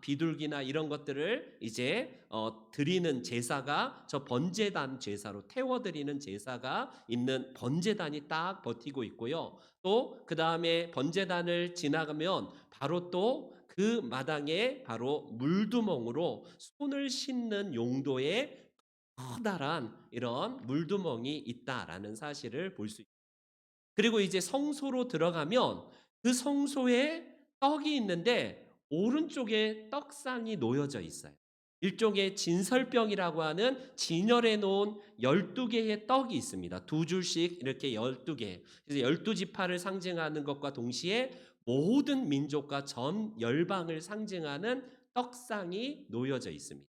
비둘기나 이런 것들을 이제 드리는 제사가 저 번제단 제사로 태워드리는 제사가 있는 번제단이 딱 버티고 있고요. 또 그 다음에 번제단을 지나가면 바로 또 그 마당에 바로 물두멍으로 손을 씻는 용도의 커다란 이런 물두멍이 있다라는 사실을 볼 수 있습니다. 그리고 이제 성소로 들어가면 그 성소에 떡이 있는데 오른쪽에 떡상이 놓여져 있어요. 일종의 진설병이라고 하는 진열해 놓은 12개의 떡이 있습니다. 두 줄씩 이렇게 12개. 그래서 12지파를 상징하는 것과 동시에 모든 민족과 전 열방을 상징하는 떡상이 놓여져 있습니다.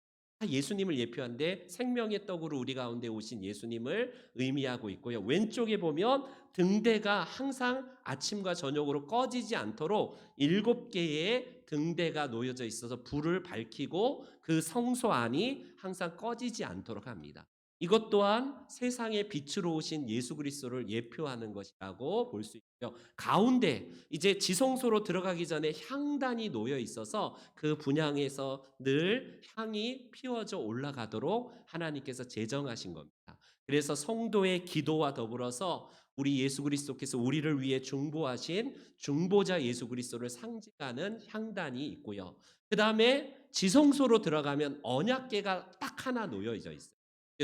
예수님을 예표한데 생명의 떡으로 우리 가운데 오신 예수님을 의미하고 있고요. 왼쪽에 보면 등대가 항상 아침과 저녁으로 꺼지지 않도록 7개의 등대가 놓여져 있어서 불을 밝히고 그 성소 안이 항상 꺼지지 않도록 합니다. 이것 또한 세상의 빛으로 오신 예수 그리스도를 예표하는 것이라고 볼 수 있고요. 가운데 이제 지성소로 들어가기 전에 향단이 놓여 있어서 그 분향에서 늘 향이 피워져 올라가도록 하나님께서 제정하신 겁니다. 그래서 성도의 기도와 더불어서 우리 예수 그리스도께서 우리를 위해 중보하신 중보자 예수 그리스도를 상징하는 향단이 있고요. 그 다음에 지성소로 들어가면 언약궤가 딱 하나 놓여져 있어요.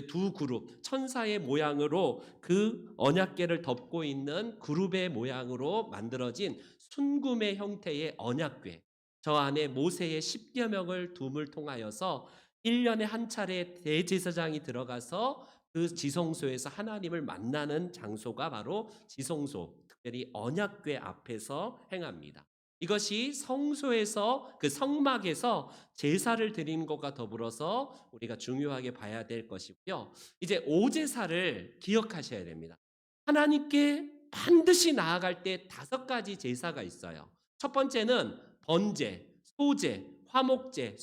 두 그룹, 천사의 모양으로 그 언약궤를 덮고 있는 그룹의 모양으로 만들어진 순금의 형태의 언약궤. 저 안에 모세의 10계명을 둠을 통하여서 1년에 한 차례 대제사장이 들어가서 그 지성소에서 하나님을 만나는 장소가 바로 지성소, 특별히 언약궤 앞에서 행합니다. 이것이 성소에서 그 성막에서 제사를 드리는 것과 더불어서 우리가 중요하게 봐야 될 것이고요. 이제 오제사를 기억하셔야 됩니다. 하나님께 반드시 나아갈 때 5가지 제사가 있어요. 첫 번째는 번제, 소제, 화목제,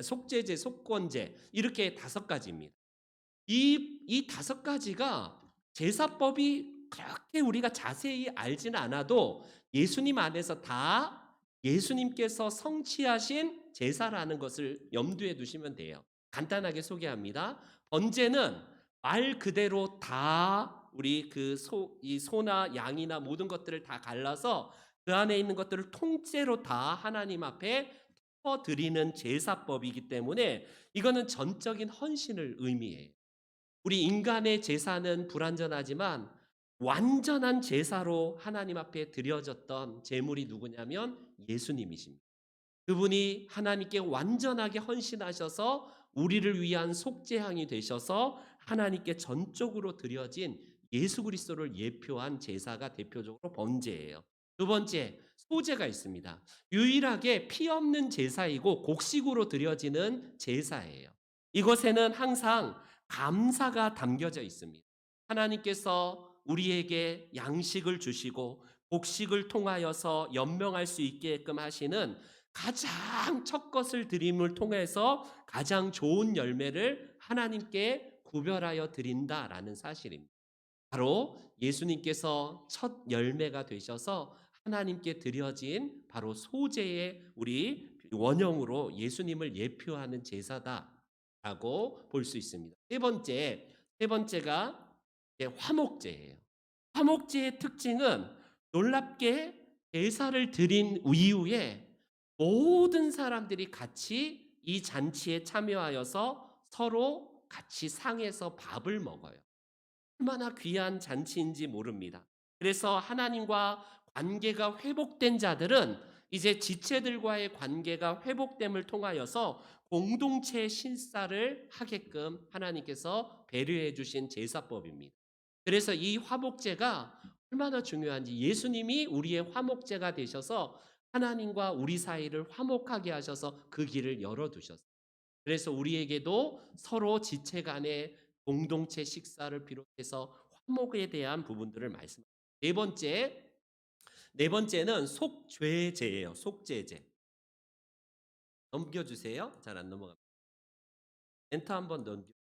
속죄제, 속건제 이렇게 5가지입니다. 이 5가지가 제사법이 그렇게 우리가 자세히 알지는 않아도 예수님 안에서 다 예수님께서 성취하신 제사라는 것을 염두에 두시면 돼요. 간단하게 소개합니다. 번제는 말 그대로 다 우리 이 소나 양이나 모든 것들을 다 갈라서 그 안에 있는 것들을 통째로 다 하나님 앞에 드리는 제사법이기 때문에 이거는 전적인 헌신을 의미해요. 우리 인간의 제사는 불완전하지만 완전한 제사로 하나님 앞에 드려졌던 제물이 누구냐면 예수님이십니다. 그분이 하나님께 완전하게 헌신하셔서 우리를 위한 속죄향이 되셔서 하나님께 전적으로 드려진 예수 그리스도를 예표한 제사가 대표적으로 번제예요. 두 번째, 소제가 있습니다. 유일하게 피 없는 제사이고 곡식으로 드려지는 제사예요. 이것에는 항상 감사가 담겨져 있습니다. 하나님께서 우리에게 양식을 주시고 곡식을 통하여서 연명할 수 있게끔 하시는 가장 첫 것을 드림을 통해서 가장 좋은 열매를 하나님께 구별하여 드린다라는 사실입니다. 바로 예수님께서 첫 열매가 되셔서 하나님께 드려진 바로 소제의 우리 원형으로 예수님을 예표하는 제사다라고 볼 수 있습니다. 세 번째가 이제 화목제예요. 화목제의 특징은 놀랍게 제사를 드린 이후에 모든 사람들이 같이 이 잔치에 참여하여서 서로 같이 상에서 밥을 먹어요. 얼마나 귀한 잔치인지 모릅니다. 그래서 하나님과 관계가 회복된 자들은 이제 지체들과의 관계가 회복됨을 통하여서 공동체 신사를 하게끔 하나님께서 배려해 주신 제사법입니다. 그래서 이 화목제가 얼마나 중요한지 예수님이 우리의 화목제가 되셔서 하나님과 우리 사이를 화목하게 하셔서 그 길을 열어두셨어요. 그래서 우리에게도 서로 지체 간의 공동체 식사를 비롯해서 화목에 대한 부분들을 말씀합니다. 네 번째는 속죄제예요. 속죄제. 넘겨주세요. 잘 안 넘어갑니다. 엔터 한번 넘겨.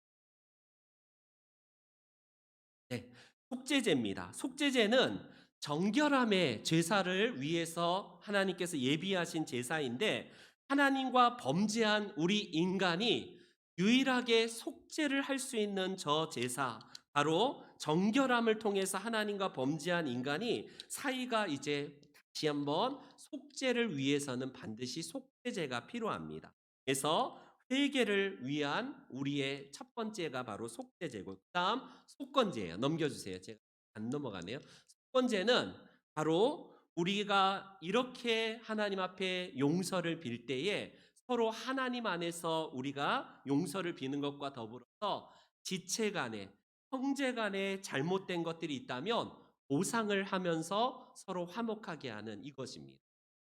네, 속죄제입니다. 속죄제는 정결함의 제사를 위해서 하나님께서 예비하신 제사인데 하나님과 범죄한 우리 인간이 유일하게 속죄를 할 수 있는 저 제사, 바로 정결함을 통해서 하나님과 범죄한 인간이 사이가 이제 다시 한번 속죄를 위해서는 반드시 속죄제가 필요합니다. 그래서 회개를 위한 우리의 첫 번째가 바로 속죄제고, 그다음 속건제예요. 넘겨주세요. 제가 안 넘어가네요. 속건제는 바로 우리가 이렇게 하나님 앞에 용서를 빌 때에 서로 하나님 안에서 우리가 용서를 비는 것과 더불어서 지체 간에, 형제 간에 잘못된 것들이 있다면 보상을 하면서 서로 화목하게 하는 이것입니다.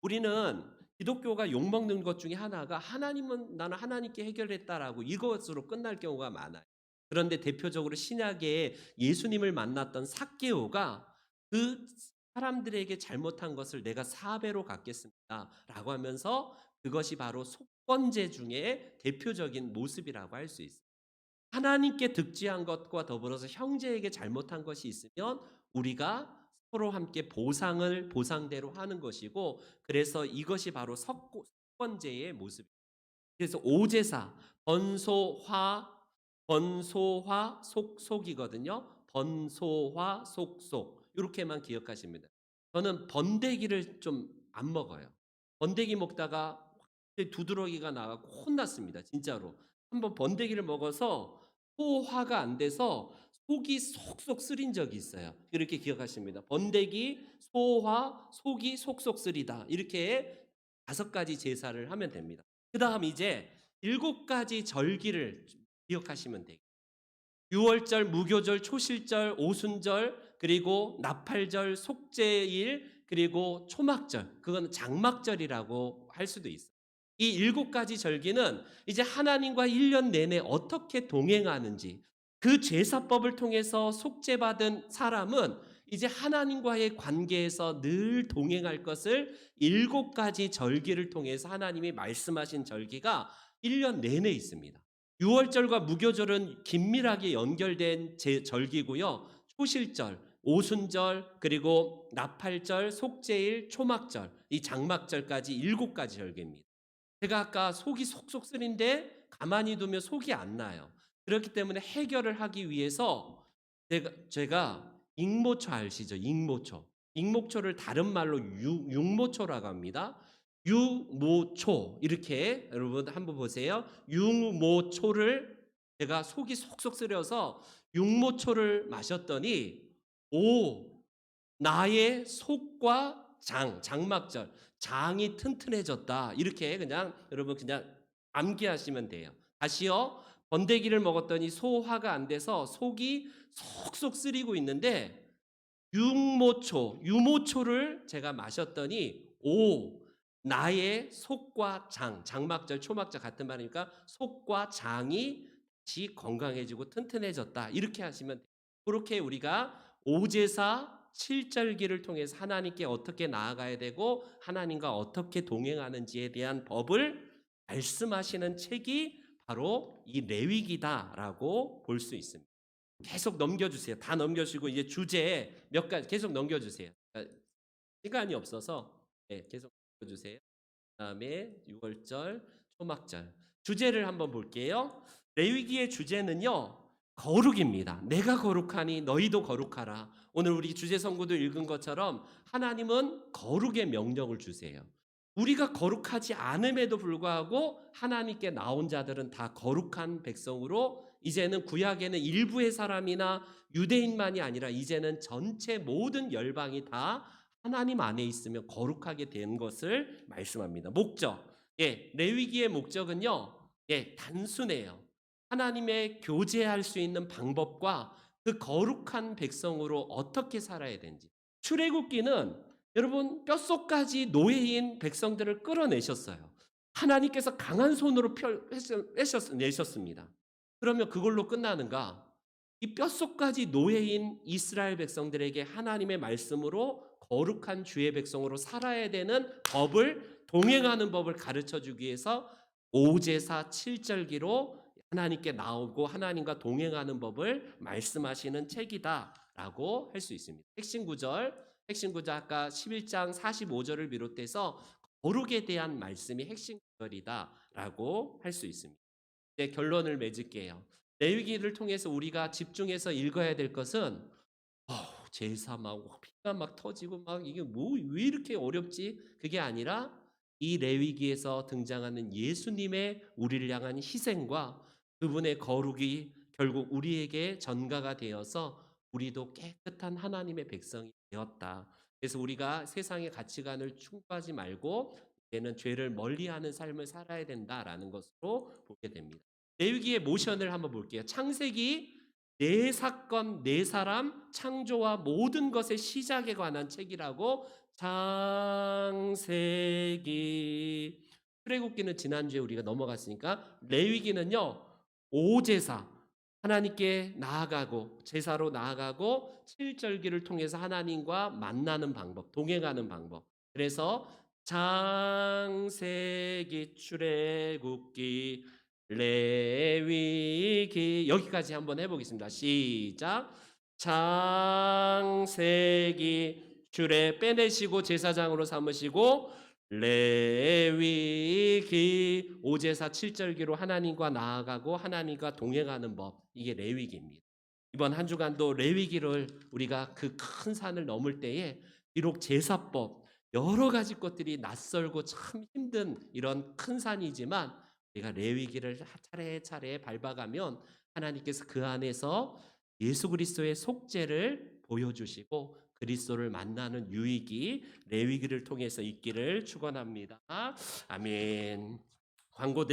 우리는 기독교가 욕먹는 것 중에 하나가 하나님은 나는 하나님께 해결했다라고 이것으로 끝날 경우가 많아요. 그런데 대표적으로 신약에 예수님을 만났던 삭개오가 그 사람들에게 잘못한 것을 내가 4배로 갚겠습니다라고 하면서 그것이 바로 속건제 중에 대표적인 모습이라고 할 수 있어요. 하나님께 득죄한 것과 더불어서 형제에게 잘못한 것이 있으면 우리가 서로 함께 보상을 보상대로 하는 것이고, 그래서 이것이 바로 속건제의 모습입니다. 그래서 오제사, 번소화, 번소화 속속이거든요. 번소화 속속 이렇게만 기억하십니다. 저는 번데기를 좀 안 먹어요. 번데기 먹다가 두드러기가 나가고 혼났습니다. 진짜로. 한번 번데기를 먹어서 소화가 안 돼서 속이 속속 쓰린 적이 있어요. 이렇게 기억하십니다. 번데기, 소화, 속이 속속 쓰리다. 이렇게 5가지 제사를 하면 됩니다. 그 다음 이제 7가지 절기를 기억하시면 돼요. 유월절, 무교절, 초실절, 오순절, 그리고 나팔절, 속죄일, 그리고 초막절. 그건 장막절이라고 할 수도 있어요. 이 7가지 절기는 이제 하나님과 1년 내내 어떻게 동행하는지, 그 제사법을 통해서 속죄받은 사람은 이제 하나님과의 관계에서 늘 동행할 것을 7가지 절기를 통해서 하나님이 말씀하신 절기가 1년 내내 있습니다. 유월절과 무교절은 긴밀하게 연결된 절기고요. 초실절, 오순절, 그리고 나팔절, 속죄일, 초막절, 이 장막절까지 7가지 절기입니다. 제가 아까 속이 속속 쓰린데 가만히 두면 속이 안 나요. 그렇기 때문에 해결을 하기 위해서 제가 익모초 아시죠? 익모초. 익모초를 다른 말로 육모초라고 합니다. 유모초 이렇게 여러분 한번 보세요. 육모초를 제가 속이 속속 쓰려서 육모초를 마셨더니 오, 나의 속과 장막절, 장이 튼튼해졌다. 이렇게 그냥 여러분 그냥 암기하시면 돼요. 다시요. 번데기를 먹었더니 소화가 안 돼서 속이 속속 쓰리고 있는데 유모초를 제가 마셨더니 오, 나의 속과 장막절, 초막절 같은 말이니까 속과 장이 다시 건강해지고 튼튼해졌다. 이렇게 하시면 돼요. 그렇게 우리가 오제사 7절기를 통해서 하나님께 어떻게 나아가야 되고 하나님과 어떻게 동행하는지에 대한 법을 말씀하시는 책이 바로 이 레위기다라고 볼 수 있습니다. 계속 넘겨주세요. 다 넘겨주시고 이제 주제 몇 가지 계속 넘겨주세요. 시간이 없어서 계속 넘겨주세요. 그다음에 6월절, 초막절 주제를 한번 볼게요. 레위기의 주제는요. 거룩입니다. 내가 거룩하니 너희도 거룩하라. 오늘 우리 주제 선고도 읽은 것처럼 하나님은 거룩의 명령을 주세요. 우리가 거룩하지 않음에도 불구하고 하나님께 나온 자들은 다 거룩한 백성으로 이제는 구약에는 일부의 사람이나 유대인만이 아니라 이제는 전체 모든 열방이 다 하나님 안에 있으면 거룩하게 된 것을 말씀합니다. 목적. 레위기의 목적은요. 단순해요. 하나님의 교제할 수 있는 방법과 그 거룩한 백성으로 어떻게 살아야 되는지. 출애굽기는 여러분 뼛속까지 노예인 백성들을 끌어내셨어요. 하나님께서 강한 손으로 내셨습니다. 그러면 그걸로 끝나는가? 이 뼛속까지 노예인 이스라엘 백성들에게 하나님의 말씀으로 거룩한 주의 백성으로 살아야 되는 법을, 동행하는 법을 가르쳐주기 위해서 오제사 7절기로 하나님께 나오고 하나님과 동행하는 법을 말씀하시는 책이다라고 할 수 있습니다. 핵심 구절 아까 11장 45절을 비롯해서 거룩에 대한 말씀이 핵심 구절이다라고 할 수 있습니다. 이제 결론을 맺을게요. 레위기를 통해서 우리가 집중해서 읽어야 될 것은 제사 막 피가 막 터지고 막 이게 뭐 왜 이렇게 어렵지? 그게 아니라 이 레위기에서 등장하는 예수님의 우리를 향한 희생과 그분의 거룩이 결국 우리에게 전가가 되어서 우리도 깨끗한 하나님의 백성이 되었다. 그래서 우리가 세상의 가치관을 충고하지 말고 이제는 죄를 멀리하는 삶을 살아야 된다라는 것으로 보게 됩니다. 레위기의 모션을 한번 볼게요. 창세기 네 사건, 네 사람, 창조와 모든 것의 시작에 관한 책이라고. 창세기. 출애굽기는 지난주에 우리가 넘어갔으니까 레위기는요. 오제사, 하나님께 나아가고 제사로 나아가고 칠절기를 통해서 하나님과 만나는 방법, 동행하는 방법. 그래서 창세기, 출애굽기, 레위기 여기까지 한번 해보겠습니다. 시작. 창세기 주례 빼내시고 제사장으로 삼으시고 레위기 오제사 7절기로 하나님과 나아가고 하나님과 동행하는 법 이게 레위기입니다. 이번 한 주간도 레위기를 우리가 그 큰 산을 넘을 때에 비록 제사법 여러 가지 것들이 낯설고 참 힘든 이런 큰 산이지만 우리가 레위기를 차례차례 밟아가면 하나님께서 그 안에서 예수 그리스도의 속죄를 보여주시고 그리스도를 만나는 유익이 레위기를 통해서 있기를 축원합니다. 아멘. 광고